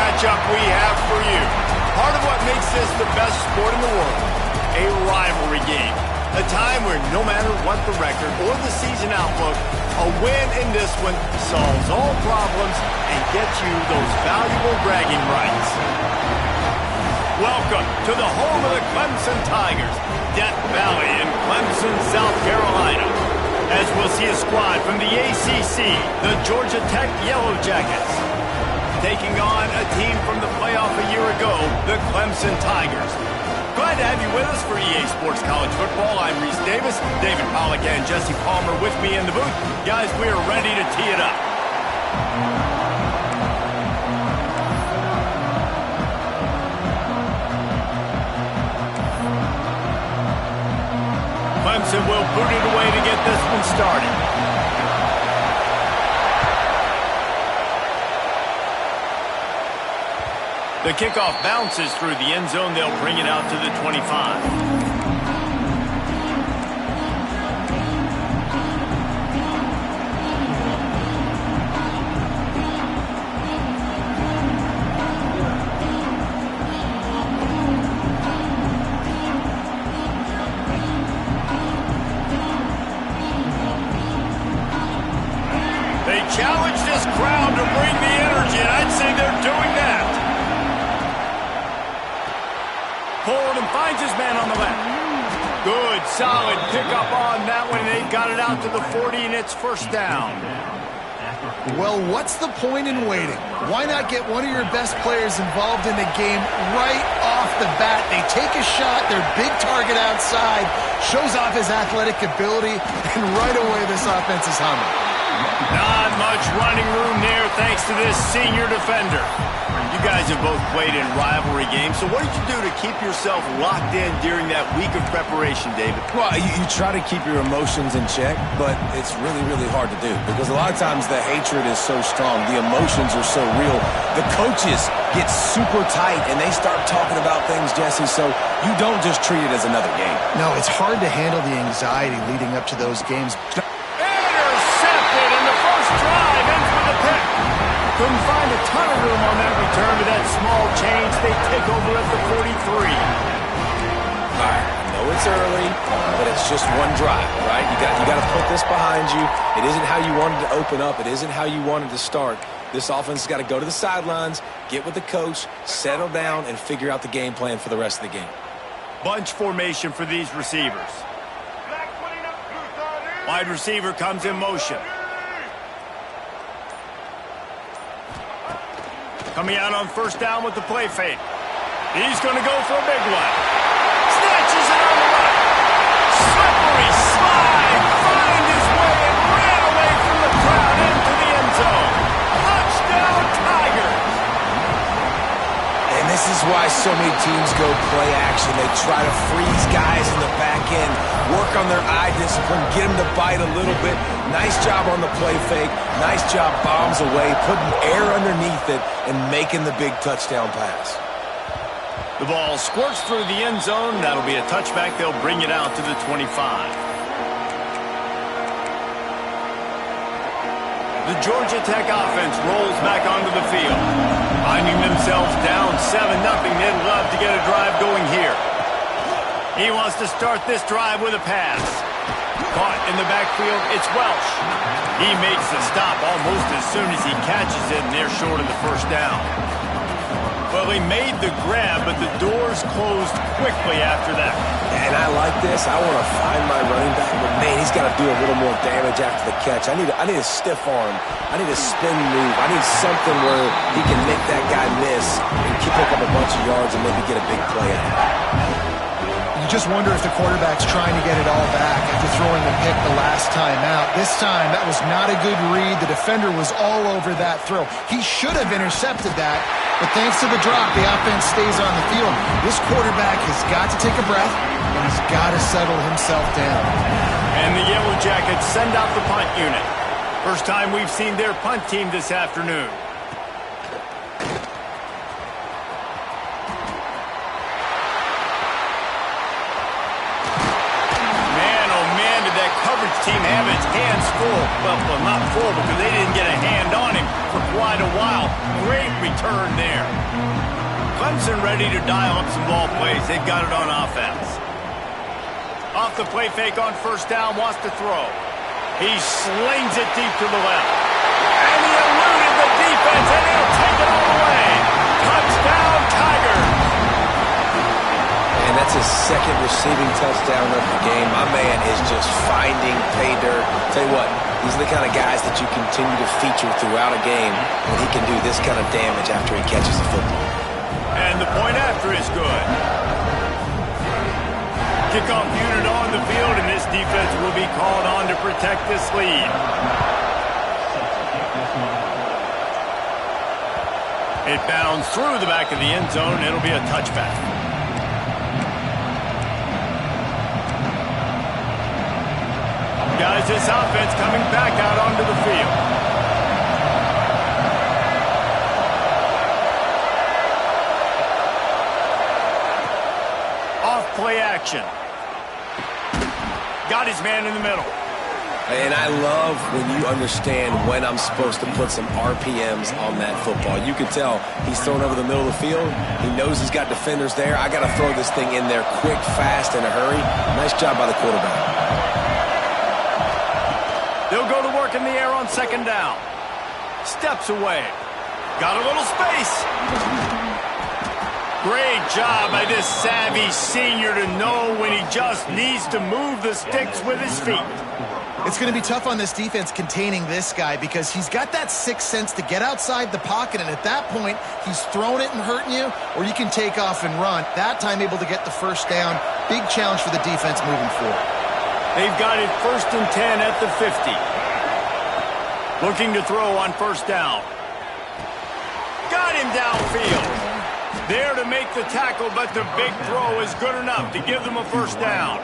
matchup we have for you. Part of what makes this the best sport in the world, a rivalry game. A time where no matter what the record or the season outlook, a win in this one solves all problems and gets you those valuable bragging rights. Welcome to the home of the Clemson Tigers, Death Valley in Clemson, South Carolina. As we'll see a squad from the ACC, the Georgia Tech Yellow Jackets, taking on a team from the playoff a year ago, the Clemson Tigers. Glad to have you with us for EA Sports College Football. I'm Reese Davis, David Pollack and Jesse Palmer with me in the booth. Guys, we are ready to tee it up. Clemson will boot it away to get this one started. The kickoff bounces through the end zone. They'll bring it out to the 25. They challenge this crowd to bring the energy, and I'd say they're doing that. Forward and finds his man on the left. Good, solid pickup on that one. They got it out to the 40, and it's first down. Well, what's the point in waiting? Why not get one of your best players involved in the game right off the bat? They take a shot, their big target outside, shows off his athletic ability, and right away this offense is humming. Not much running room there thanks to this senior defender. You guys have both played in rivalry games, so what did you do to keep yourself locked in during that week of preparation, David? Well, you try to keep your emotions in check, but it's really, really hard to do because a lot of times the hatred is so strong, the emotions are so real. The coaches get super tight and they start talking about things, Jesse, so you don't just treat it as another game. No, it's hard to handle the anxiety leading up to those games. Intercepted in the first drive, in for the pick. Couldn't find a ton of room on that return, but that small change, they take over at the 43. All right, I know it's early, but it's just one drive, right? You got to put this behind you. It isn't how you wanted to open up. It isn't how you wanted to start. This offense has got to go to the sidelines, get with the coach, settle down, and figure out the game plan for the rest of the game. Bunch formation for these receivers. Wide receiver comes in motion. Coming out on first down with the play fake. He's going to go for a big one. Snatches it on the right. Slippery slide. Find his way and ran away from the crowd into the end zone. Touchdown, Tigers. And this is why so many teams go play action. They try to freeze guys in the back end, work on their eye discipline, get them to bite a little bit. Nice job on the play fake. Nice job bombs away, putting air underneath it and making the big touchdown pass. The ball squirts through the end zone. That'll be a touchback. They'll bring it out to the 25. The Georgia Tech offense rolls back onto the field. Finding themselves down 7-0, they'd love to get a drive going here. He wants to start this drive with a pass. Caught in the backfield, it's Welsh. He makes the stop almost as soon as he catches it, and they're short of the first down. Well, he made the grab, but the doors closed quickly after that. And I like this. I want to find my running back, but man, he's got to do a little more damage after the catch. I need a stiff arm. I need a spin move. I need something where he can make that guy miss and pick up a bunch of yards and maybe get a big play out of it. You just wonder if the quarterback's trying to get it all back after throwing the pick the last time out. This time, that was not a good read. The defender was all over that throw. He should have intercepted that, but thanks to the drop, the offense stays on the field. This quarterback has got to take a breath, and he's got to settle himself down. And the Yellow Jackets send out the punt unit. First time we've seen their punt team this afternoon. team have its hands full. Well, not full because they didn't get a hand on him for quite a while. Great return there. Clemson ready to dial up some ball plays. They've got it on offense. Off the play fake on first down, wants to throw. He slings it deep to the left. And he eluded the defense, and he'll take it all the way. Touchdown, Tigers. And that's his second receiving touchdown of the game. My man is just finding pay dirt. Tell you what, these are the kind of guys that you continue to feature throughout a game when he can do this kind of damage after he catches the football. And the point after is good. Kickoff unit on the field, and this defense will be called on to protect this lead. It bounds through the back of the end zone. It'll be a touchback. Guys, this offense coming back out onto the field. Off play action. Got his man in the middle. And I love when you understand when I'm supposed to put some RPMs on that football. You can tell he's thrown over the middle of the field. He knows he's got defenders there. I got to throw this thing in there quick, fast, in a hurry. Nice job by the quarterback. They'll go to work in the air on second down. Steps away. Got a little space. Great job by this savvy senior to know when he just needs to move the sticks with his feet. It's going to be tough on this defense containing this guy because he's got that sixth sense to get outside the pocket, and at that point, he's throwing it and hurting you, or you can take off and run. That time able to get the first down. Big challenge for the defense moving forward. They've got it 1st and 10 at the 50. Looking to throw on first down. Got him downfield. There to make the tackle, but the big throw is good enough to give them a first down.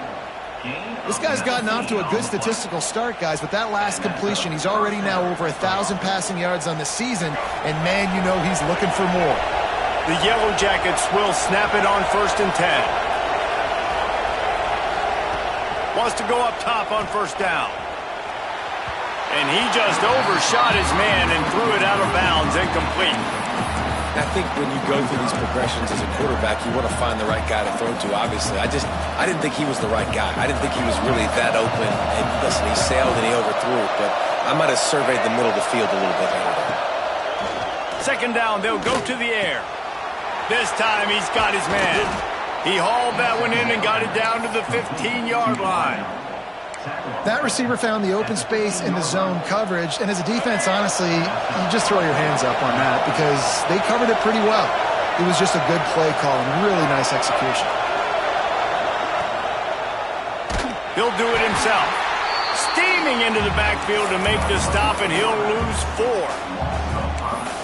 This guy's gotten off to a good statistical start, guys. With that last completion, he's already now over 1,000 passing yards on the season, and man, you know he's looking for more. The Yellow Jackets will snap it on 1st and 10. Wants to go up top on first down. And he just overshot his man and threw it out of bounds, incomplete. I think when you go through these progressions as a quarterback, you want to find the right guy to throw to, obviously. I didn't think he was the right guy. I didn't think he was really that open. And listen, he sailed and he overthrew it, but I might have surveyed the middle of the field a little bit better. Second down, they'll go to the air. This time he's got his man. He hauled that one in and got it down to the 15-yard line. That receiver found the open space in the zone coverage, and as a defense, honestly, you just throw your hands up on that because they covered it pretty well. It was just a good play call and really nice execution. He'll do it himself. Steaming into the backfield to make the stop, and he'll lose 4.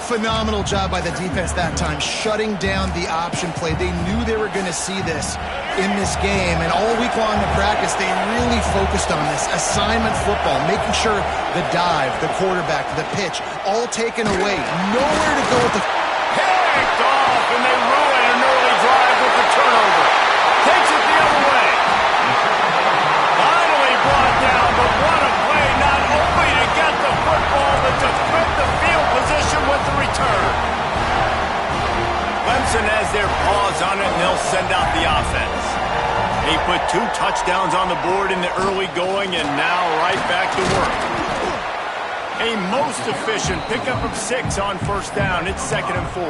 Phenomenal job by the defense that time, shutting down the option play. They knew they were going to see this in this game, and all week long in practice, they really focused on this assignment football, making sure the dive, the quarterback, the pitch, all taken away. Nowhere to go with the... Picked off, and they ruin an early drive with the turnover. Takes it the other way. Finally brought down, but what a play, not only to get the football, but to flip the field position with the return. Clemson has their paws on it, and they'll send out the offense. They put 2 touchdowns on the board in the early going, and now right back to work. A most efficient pickup of 6 on first down. It's 2nd and 4.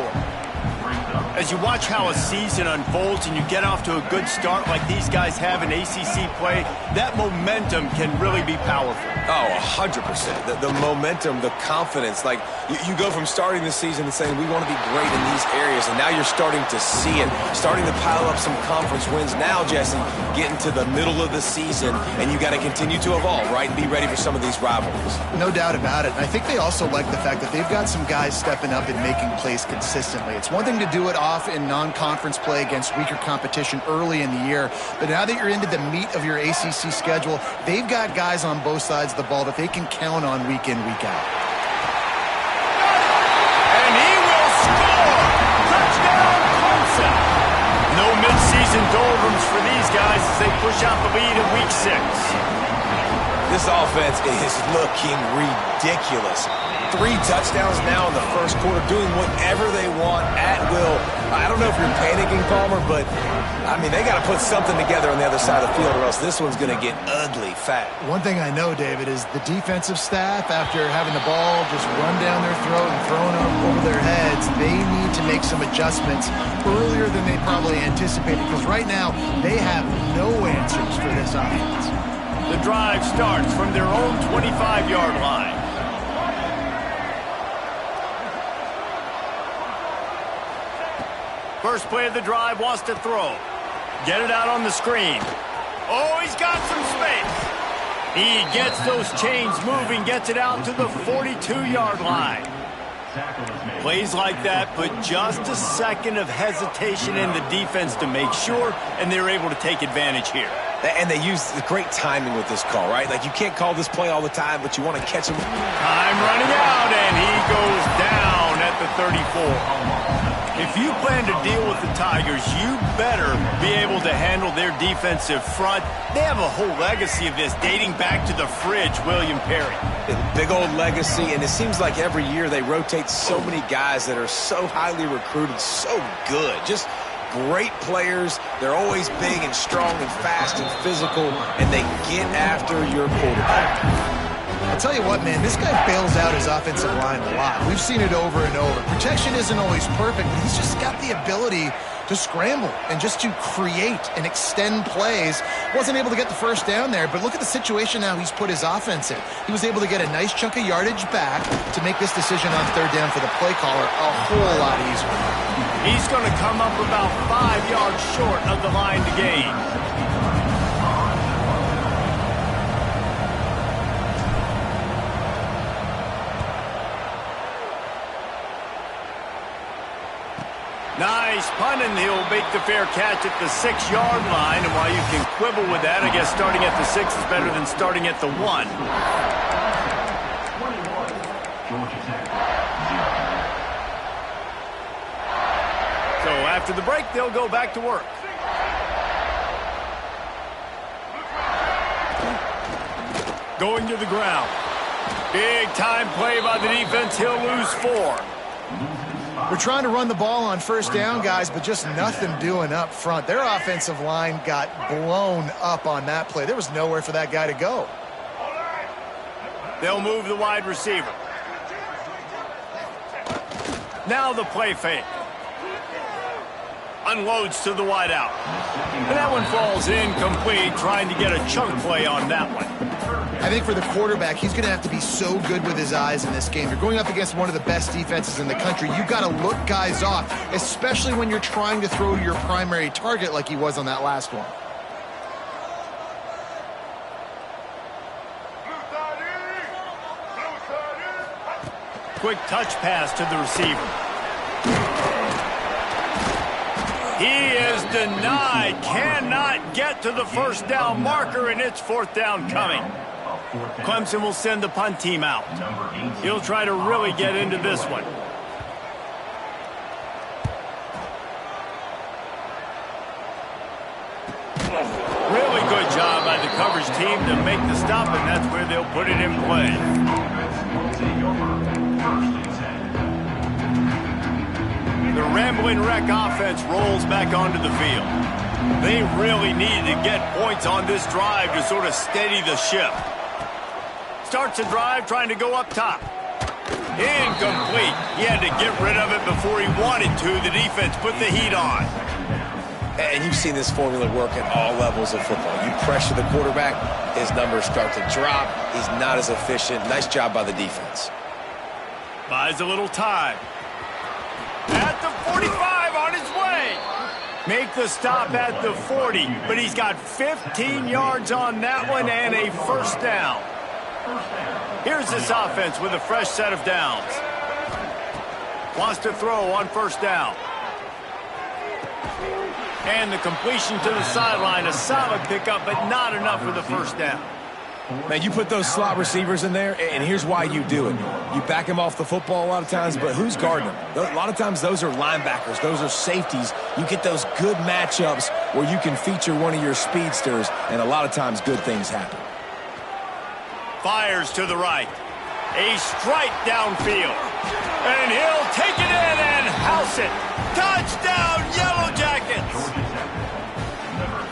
As you watch how a season unfolds and you get off to a good start like these guys have in ACC play, that momentum can really be powerful. Oh, 100%. The momentum, the confidence. Like, you go from starting the season and saying, we want to be great in these areas, and now you're starting to see it, starting to pile up some conference wins. Now, Jesse, getting to the middle of the season, and you got to continue to evolve, right, and be ready for some of these rivalries. No doubt about it. I think they also like the fact that they've got some guys stepping up and making plays consistently. It's one thing to do it off in non-conference play against weaker competition early in the year, but now that you're into the meat of your ACC schedule, they've got guys on both sides of the ball that they can count on week in, week out. And he will score! Touchdown, Clemson! No midseason doldrums for these guys as they push out the lead in week 6. This offense is looking ridiculous. 3 touchdowns now in the first quarter, doing whatever they want at will. I don't know if you're panicking, Palmer, but, I mean, they got to put something together on the other side of the field or else this one's going to get ugly fast. One thing I know, David, is the defensive staff, after having the ball just run down their throat and thrown over their heads, they need to make some adjustments earlier than they probably anticipated, because right now they have no answers for this offense. The drive starts from their own 25-yard line. First play of the drive, wants to throw. Get it out on the screen. Oh, he's got some space. He gets those chains moving, gets it out to the 42-yard line. Plays like that, but just a second of hesitation in the defense to make sure, and they're able to take advantage here. And they use the great timing with this call, right? Like, you can't call this play all the time, but you want to catch him. Time running out, and he goes down at the 34. If you plan to deal with the Tigers, you better be able to handle their defensive front. They have a whole legacy of this dating back to the fridge, William Perry. Big old legacy, and it seems like every year they rotate so many guys that are so highly recruited, so good. Just great players. They're always big and strong and fast and physical, and they get after your quarterback. I'll tell you what, man, this guy bails out his offensive line a lot. We've seen it over and over. Protection isn't always perfect, but he's just got the ability to scramble and just to create and extend plays. Wasn't able to get the first down there, but look at the situation now he's put his offense in. He was able to get a nice chunk of yardage back to make this decision on third down for the play caller a whole lot easier. He's going to come up about 5 yards short of the line to gain. Nice punt, and he'll make the fair catch at the 6-yard line. And while you can quibble with that, I guess starting at the 6 is better than starting at the 1. So after the break, they'll go back to work. Going to the ground. Big time play by the defense. He'll lose 4. We're trying to run the ball on first down, guys, but just nothing doing up front. Their offensive line got blown up on that play. There was nowhere for that guy to go. They'll move the wide receiver. Now the play fake. Unloads to the wideout. And that one falls incomplete, trying to get a chunk play on that one. I think for the quarterback, he's going to have to be so good with his eyes in this game. You're going up against one of the best defenses in the country. You've got to look guys off, especially when you're trying to throw your primary target like he was on that last one. Quick touch pass to the receiver. He is denied, cannot get to the first down marker, and it's fourth down coming. Clemson will send the punt team out. He'll try to really get into this one. Really good job by the coverage team to make the stop, and that's where they'll put it in play. The Rambling Wreck offense rolls back onto the field. They really need to get points on this drive to sort of steady the ship. Starts a drive trying to go up top. Incomplete. He had to get rid of it before he wanted to. The defense put the heat on. And you've seen this formula work at all levels of football. You pressure the quarterback, his numbers start to drop. He's not as efficient. Nice job by the defense. Buys a little time. At the 45, on his way. Make the stop at the 40, but he's got 15 yards on that one and a first down. Here's this offense with a fresh set of downs. Wants to throw on first down. And the completion to the sideline, a solid pickup, but not enough for the first down. Man, you put those slot receivers in there, and here's why you do it. You back them off the football a lot of times, but who's guarding them? A lot of times those are linebackers. Those are safeties. You get those good matchups where you can feature one of your speedsters, and a lot of times good things happen. Fires to the right. A strike downfield. And he'll take it in and house it. Touchdown, Yellow Jackets!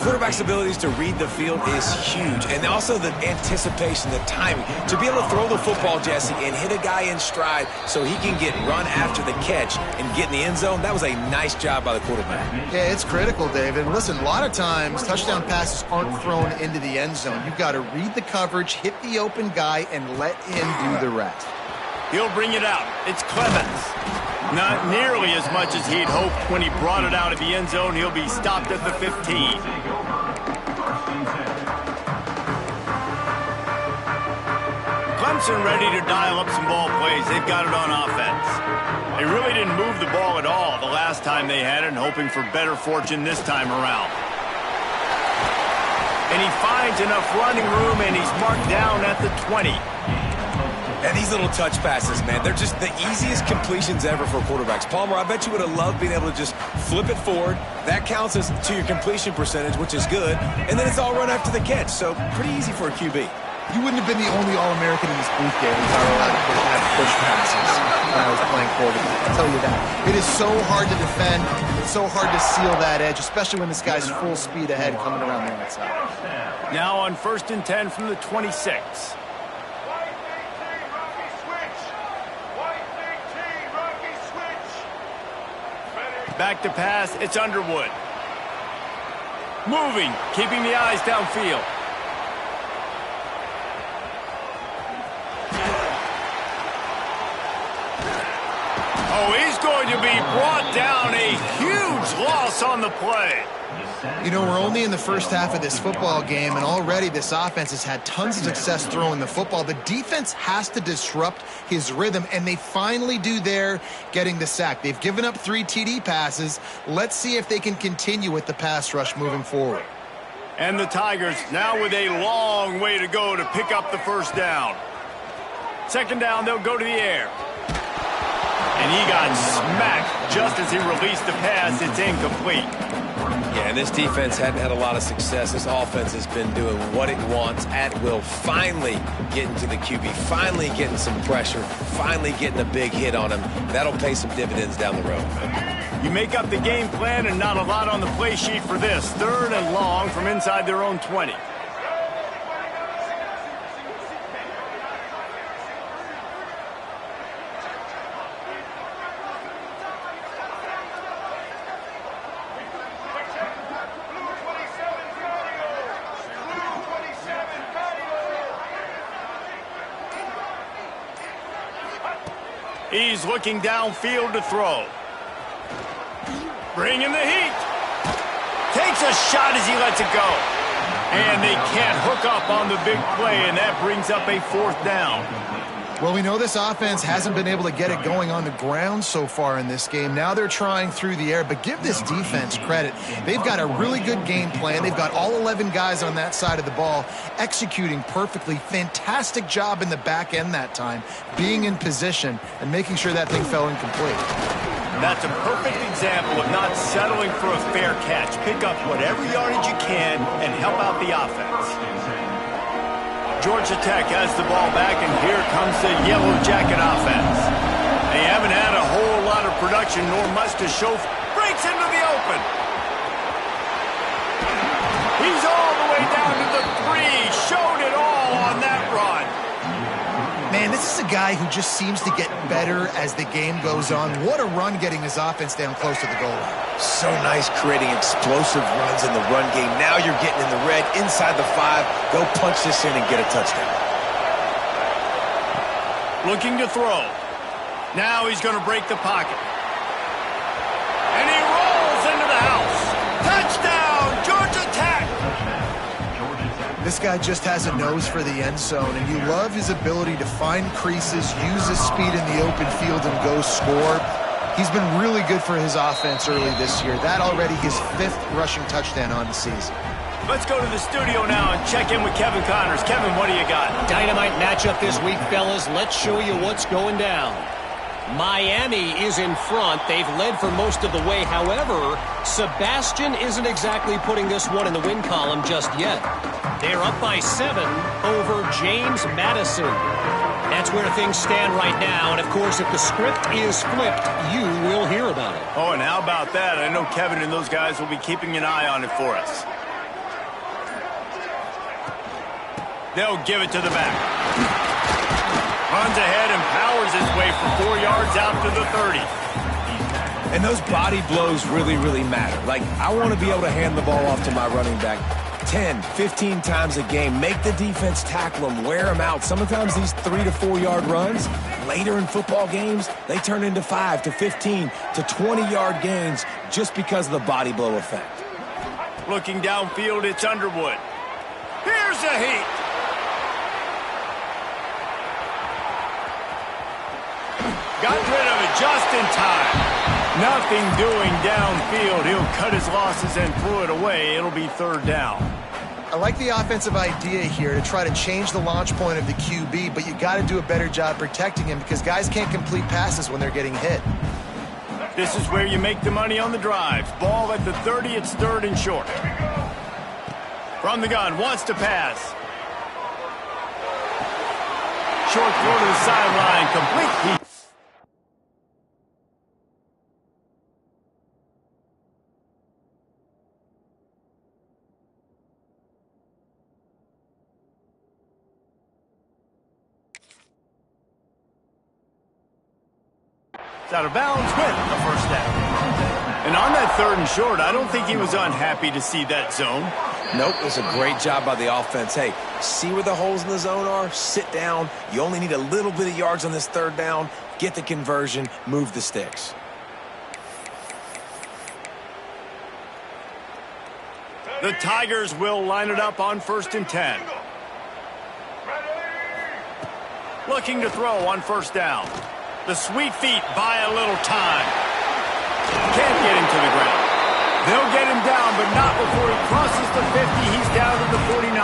Quarterback's abilities to read the field is huge, and also the anticipation, the timing. To be able to throw the football, Jesse, and hit a guy in stride so he can get run after the catch and get in the end zone, that was a nice job by the quarterback. Yeah, it's critical, David. Listen, a lot of times touchdown passes aren't thrown into the end zone. You've got to read the coverage, hit the open guy, and let him do the rest. He'll bring it out. It's Clemens. Not nearly as much as he'd hoped when he brought it out of the end zone. He'll be stopped at the 15. Clemson ready to dial up some ball plays. They've got it on offense. They really didn't move the ball at all the last time they had it, and hoping for better fortune this time around. And he finds enough running room, and he's marked down at the 20. And these little touch passes, man, they're just the easiest completions ever for quarterbacks. Palmer, I bet you would have loved being able to just flip it forward. That counts as to your completion percentage, which is good. And then it's all run after the catch, so pretty easy for a QB. You wouldn't have been the only All-American in this booth game if I were allowed to have push passes when I was playing quarterback. I'll tell you that. It is so hard to defend. It's so hard to seal that edge, especially when this guy's full speed ahead coming around the outside. Now on 1st and 10 from the 26. Back to pass, it's Underwood. Moving, keeping the eyes downfield. Oh, he's going to be brought down. A huge loss on the play. You know, we're only in the first half of this football game, and already this offense has had tons of success throwing the football. The defense has to disrupt his rhythm, and they finally do there, getting the sack. They've given up 3 TD passes. Let's see if they can continue with the pass rush moving forward. And the Tigers now with a long way to go to pick up the first down. 2nd down, they'll go to the air. And he got smacked just as he released the pass. It's incomplete. Yeah, and this defense hadn't had a lot of success. This offense has been doing what it wants at will. Finally getting to the QB, finally getting some pressure, finally getting a big hit on him. That'll pay some dividends down the road. You make up the game plan and not a lot on the play sheet for this. 3rd and long from inside their own 20. He's looking downfield to throw. Bringing the heat. Takes a shot as he lets it go. And they can't hook up on the big play, and that brings up a 4th down. Well, we know this offense hasn't been able to get it going on the ground so far in this game. Now they're trying through the air, but give this defense credit. They've got a really good game plan. They've got all 11 guys on that side of the ball executing perfectly. Fantastic job in the back end that time, being in position and making sure that thing fell incomplete. That's a perfect example of not settling for a fair catch. Pick up whatever yardage you can and help out the offense. Georgia Tech has the ball back, and here comes the Yellow Jacket offense. They haven't had a whole lot of production, nor much to show. Breaks into the open. He's all the way down to the 3. Showed it all on that run. Man, this is a guy who just seems to get better as the game goes on. What a run getting his offense down close to the goal line. So nice creating explosive runs in the run game. Now you're getting in the red, inside the 5. Go punch this in and get a touchdown. Looking to throw. Now he's going to break the pocket. And he rolls into the house. Touchdown, Georgia Tech! This guy just has a nose for the end zone, and you love his ability to find creases, use his speed in the open field, and go score. He's been really good for his offense early this year. That already his 5th rushing touchdown on the season. Let's go to the studio now and check in with Kevin Connors. Kevin, what do you got? Dynamite matchup this week, fellas. Let's show you what's going down. Miami is in front. They've led for most of the way. However, Sebastian isn't exactly putting this one in the win column just yet. They're up by 7 over James Madison. That's where things stand right now. And, of course, if the script is flipped, you will hear about it. Oh, and how about that? I know Kevin and those guys will be keeping an eye on it for us. They'll give it to the back. Runs ahead and powers his way for 4 yards out to the 30. And those body blows really, really matter. Like, I want to be able to hand the ball off to my running back 10, 15 times a game. Make the defense tackle them, wear them out. Sometimes these 3 to 4 yard runs, later in football games, they turn into 5 to 15 to 20 yard gains just because of the body blow effect. Looking downfield, it's Underwood. Here's a heat. Got rid of it just in time. Nothing doing downfield. He'll cut his losses and throw it away. It'll be 3rd down. I like the offensive idea here to try to change the launch point of the QB, but you got to do a better job protecting him because guys can't complete passes when they're getting hit. This is where you make the money on the drives. Ball at the 30, it's 3rd and short. From the gun, wants to pass. Short throw to the sideline, complete. Out of bounds with the 1st down. And on that 3rd and short, I don't think he was unhappy to see that zone. Nope, it was a great job by the offense. Hey, see where the holes in the zone are? Sit down. You only need a little bit of yards on this 3rd down. Get the conversion. Move the sticks. The Tigers will line it up on 1st and 10. Looking to throw on 1st down. The sweet feet buy a little time. Can't get him to the ground. They'll get him down, but not before he crosses the 50. He's down to the 49.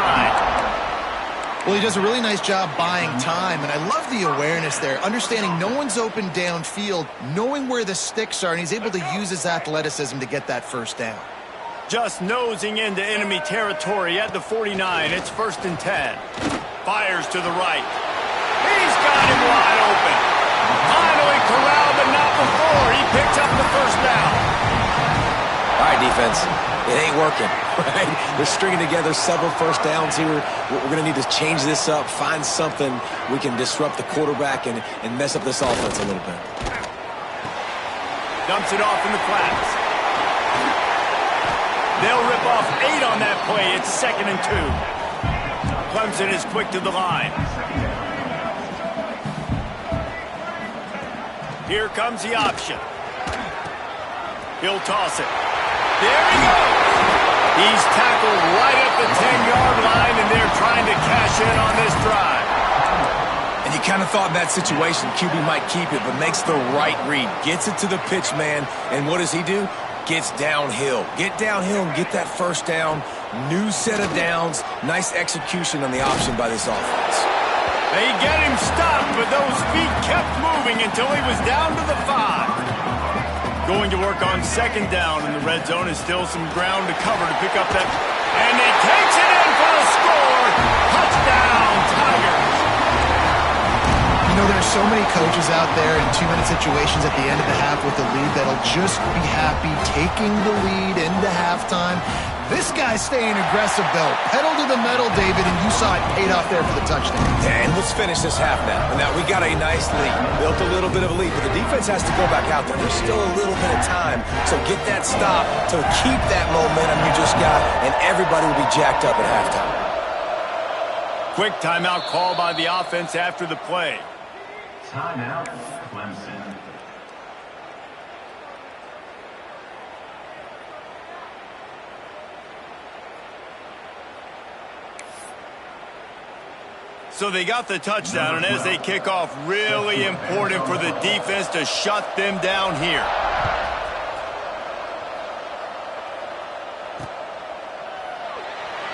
Well, he does a really nice job buying time, and I love the awareness there, understanding no one's open downfield, knowing where the sticks are, and he's able to use his athleticism to get that 1st down. Just nosing into enemy territory at the 49. It's 1st and 10. Fires to the right. He's got him wide open. Finally corralled, but not before. He picks up the 1st down. All right, defense. It ain't working, right? They're stringing together several 1st downs here. We're going to need to change this up, find something we can disrupt the quarterback and mess up this offense a little bit. Dumps it off in the flats. They'll rip off 8 on that play. It's 2nd and 2. Clemson is quick to the line. Here comes the option. He'll toss it. There he goes. He's tackled right at the 10-yard line, and they're trying to cash in on this drive. And you kind of thought in that situation QB might keep it, but makes the right read. Gets it to the pitch man, and what does he do? Gets downhill. Get downhill and get that 1st down. New set of downs. Nice execution on the option by this offense. They get him stopped, but those feet kept moving until he was down to the 5. Going to work on 2nd down, and the red zone is still some ground to cover to pick up that. And he takes it in for the score. Touchdown, Tigers. You know, there's so many coaches out there in 2-minute situations at the end of the half with the lead that'll just be happy taking the lead into halftime. This guy's staying aggressive, though. Pedal to the metal, David, and you saw it paid off there for the touchdown. And let's finish this half now. Now, we got a nice lead. Built a little bit of a lead, but the defense has to go back out there. There's still a little bit of time. So get that stop to keep that momentum you just got, and everybody will be jacked up at halftime. Quick timeout call by the offense after the play. Timeout, Clemson. So they got the touchdown, and as they kick off, really important for the defense to shut them down here.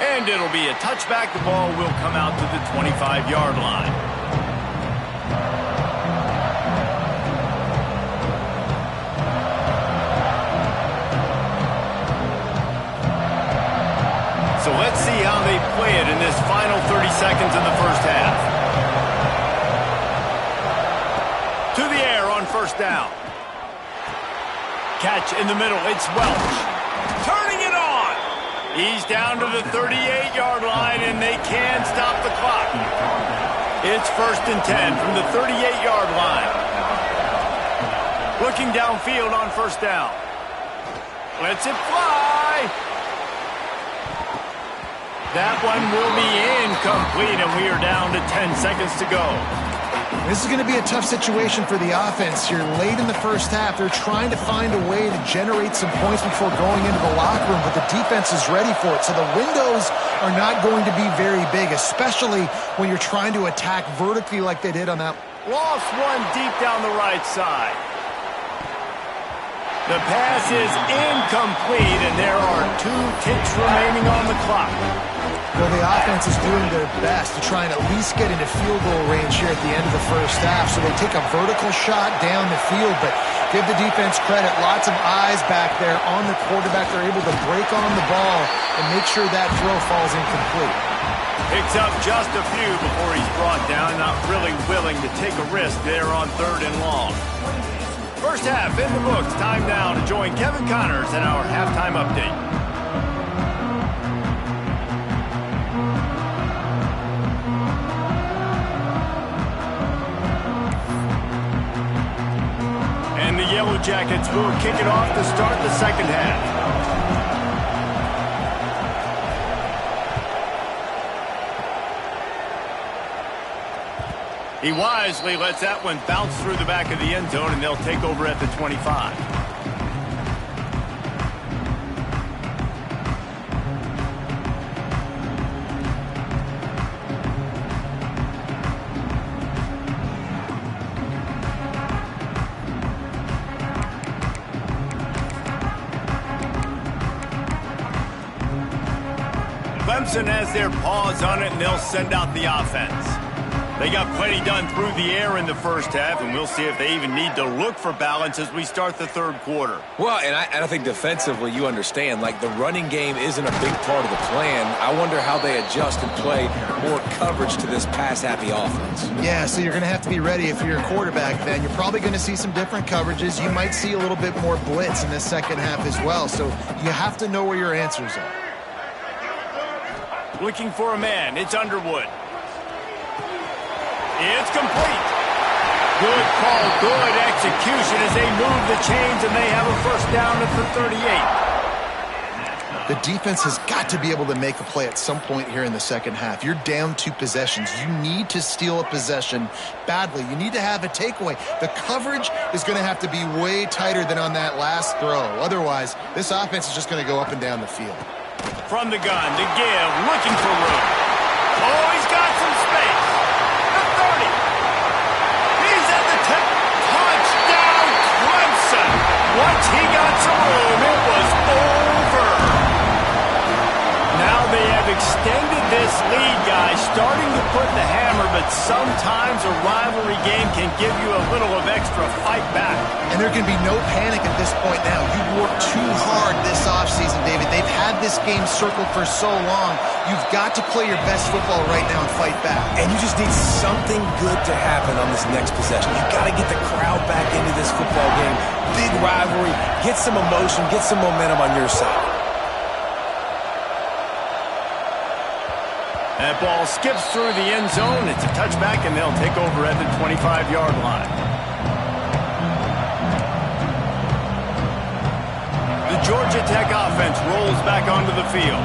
And it'll be a touchback. The ball will come out to the 25-yard line. seconds in the first half. To the air on first down. Catch in the middle. It's Welch. Turning it on. He's down to the 38-yard line, and they can stop the clock. It's 1st and 10 from the 38-yard line. Looking downfield on first down. Lets it fly. That one will be incomplete, and we are down to 10 seconds to go. This is going to be a tough situation for the offense here. Late in the first half, they're trying to find a way to generate some points before going into the locker room, but the defense is ready for it. So the windows are not going to be very big, especially when you're trying to attack vertically like they did on that. Lost one deep down the right side. The pass is incomplete, and there are 2 ticks remaining on the clock. Well, the offense is doing their best to try and at least get into field goal range here at the end of the first half. So they take a vertical shot down the field, but give the defense credit. Lots of eyes back there on the quarterback. They're able to break on the ball and make sure that throw falls incomplete. Picks up just a few before he's brought down. Not really willing to take a risk there on 3rd and long. First half in the books. Time now to join Kevin Connors in our halftime update. And the Yellow Jackets will kick it off to start the second half. He wisely lets that one bounce through the back of the end zone, and they'll take over at the 25. Clemson has their paws on it, and they'll send out the offense. They got plenty done through the air in the first half, and we'll see if they even need to look for balance as we start the third quarter. Well, and I think defensively, you understand, like the running game isn't a big part of the plan. I wonder how they adjust and play more coverage to this pass-happy offense. Yeah, so you're going to have to be ready if you're a quarterback then. You're probably going to see some different coverages. You might see a little bit more blitz in the second half as well, so you have to know where your answers are. Looking for a man. It's Underwood. It's complete. Good call, good execution as they move the chains, and they have a first down at the 38. The defense has got to be able to make a play at some point here in the second half. You're down 2 possessions. You need to steal a possession badly. You need to have a takeaway. The coverage is going to have to be way tighter than on that last throw. Otherwise, this offense is just going to go up and down the field. From the gun to give, looking for room. Oh, he's got some space. The 30. He's at the 10. Touchdown, Clemson. Once he got some room, it was over. Now they have extended this lead, guys, starting to put the hammer, but sometimes a rivalry game can give you a little of extra fight back. And there can be no panic at this point now. You've worked too hard this offseason, David. They've had this game circled for so long. You've got to play your best football right now and fight back. And you just need something good to happen on this next possession. You've got to get the crowd back into this football game. Big rivalry. Get some emotion. Get some momentum on your side. That ball skips through the end zone. It's a touchback, and they'll take over at the 25-yard line. The Georgia Tech offense rolls back onto the field.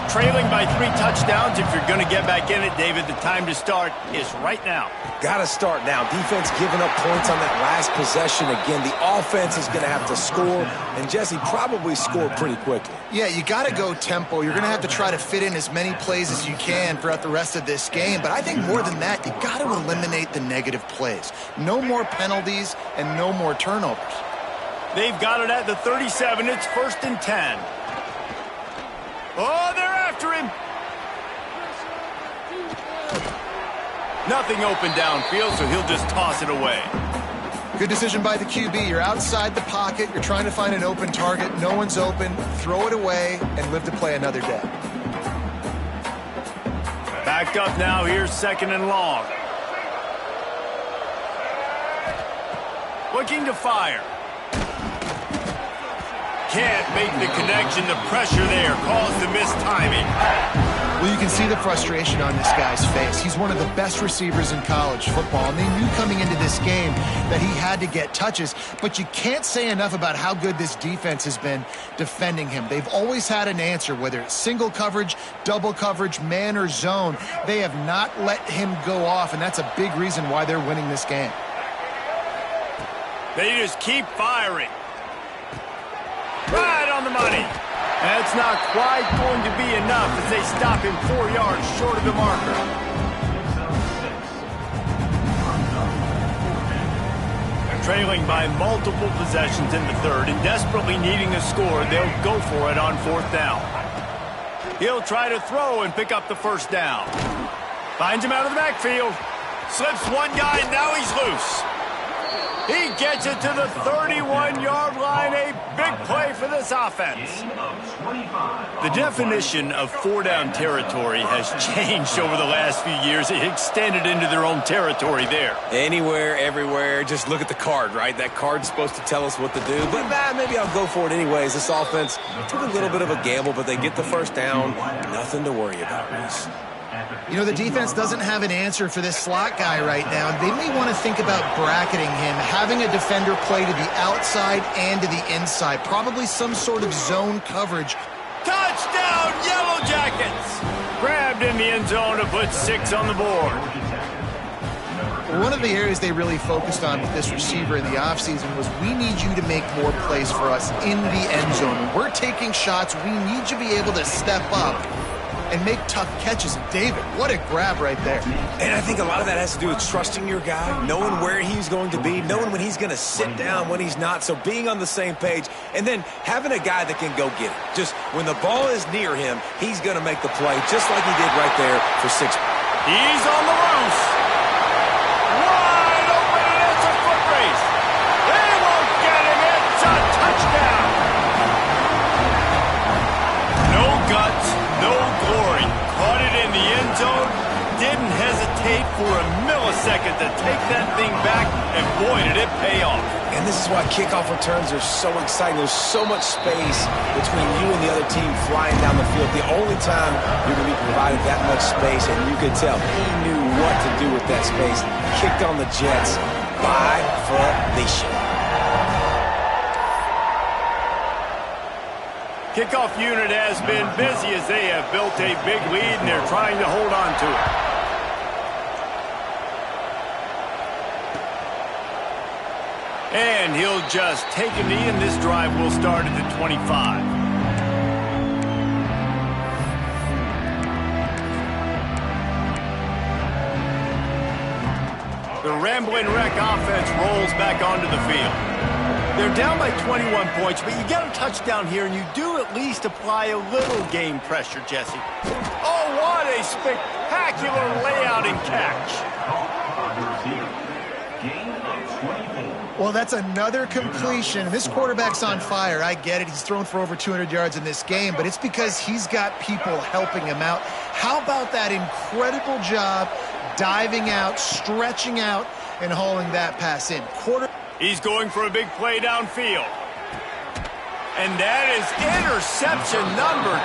Trailing by 3 touchdowns. If you're going to get back in it, David, the time to start is right now. Got to start now. Defense giving up points on that last possession. Again, the offense is going to have to score, and Jesse probably score pretty quickly. Yeah, you got to go tempo. You're going to have to try to fit in as many plays as you can throughout the rest of this game. But I think more than that, you got to eliminate the negative plays. No more penalties and no more turnovers. They've got it at the 37. It's 1st and 10. Oh, they're after him. Nothing open downfield, so he'll just toss it away. Good decision by the QB. You're outside the pocket. You're trying to find an open target. No one's open. Throw it away and live to play another day. Backed up now, here's 2nd and long. Looking to fire. Can't make the connection. The pressure there caused the missed timing. Well, you can see the frustration on this guy's face. He's one of the best receivers in college football, and they knew coming into this game that he had to get touches, but you can't say enough about how good this defense has been defending him. They've always had an answer, whether it's single coverage, double coverage, man or zone. They have not let him go off, and that's a big reason why they're winning this game. They just keep firing. Right on the money. That's not quite going to be enough as they stop him 4 yards short of the marker. They're trailing by multiple possessions in the 3rd and desperately needing a score. They'll go for it on 4th down. He'll try to throw and pick up the 1st down. Finds him out of the backfield. Slips one guy, and now he's loose. He gets it to the 31-yard line. A big play for this offense. The definition of 4-down territory has changed over the last few years. It extended into their own territory there. Anywhere, everywhere. Just look at the card, right? That card's supposed to tell us what to do. But maybe I'll go for it anyways. This offense took a little bit of a gamble, but they get the 1st down. Nothing to worry about, Reese. You know, the defense doesn't have an answer for this slot guy right now. They may want to think about bracketing him, having a defender play to the outside and to the inside. Probably some sort of zone coverage. Touchdown, Yellow Jackets! Grabbed in the end zone to put 6 on the board. One of the areas they really focused on with this receiver in the offseason was, we need you to make more plays for us in the end zone. When we're taking shots, we need you to be able to step up and make tough catches. David, what a grab right there. And I think a lot of that has to do with trusting your guy, knowing where he's going to be, knowing when he's going to sit down, when he's not, so being on the same page, and then having a guy that can go get it. Just when the ball is near him, he's going to make the play, just like he did right there for 6. He's on the loose. Wide open, and it's a foot race. They won't get him. It's a touchdown. No guts, no glory. Caught it in the end zone. Didn't hesitate for a millisecond to take that thing back, and boy, did it pay off. And this is why kickoff returns are so exciting. There's so much space between you and the other team flying down the field. The only time you're going to be provided that much space, and you could tell he knew what to do with that space. Kicked on the Jets by Felicia. Kickoff unit has been busy as they have built a big lead, and they're trying to hold on to it. And he'll just take a knee, and this drive will start at the 25. The Ramblin' Wreck offense rolls back onto the field. They're down by 21 points, but you get a touchdown here, and you do at least apply a little game pressure, Jesse. Oh, what a spectacular layout and catch. Well, that's another completion. This quarterback's on fire. I get it. He's thrown for over 200 yards in this game, but it's because he's got people helping him out. How about that incredible job diving out, stretching out, and hauling that pass in? He's going for a big play downfield. And that is interception number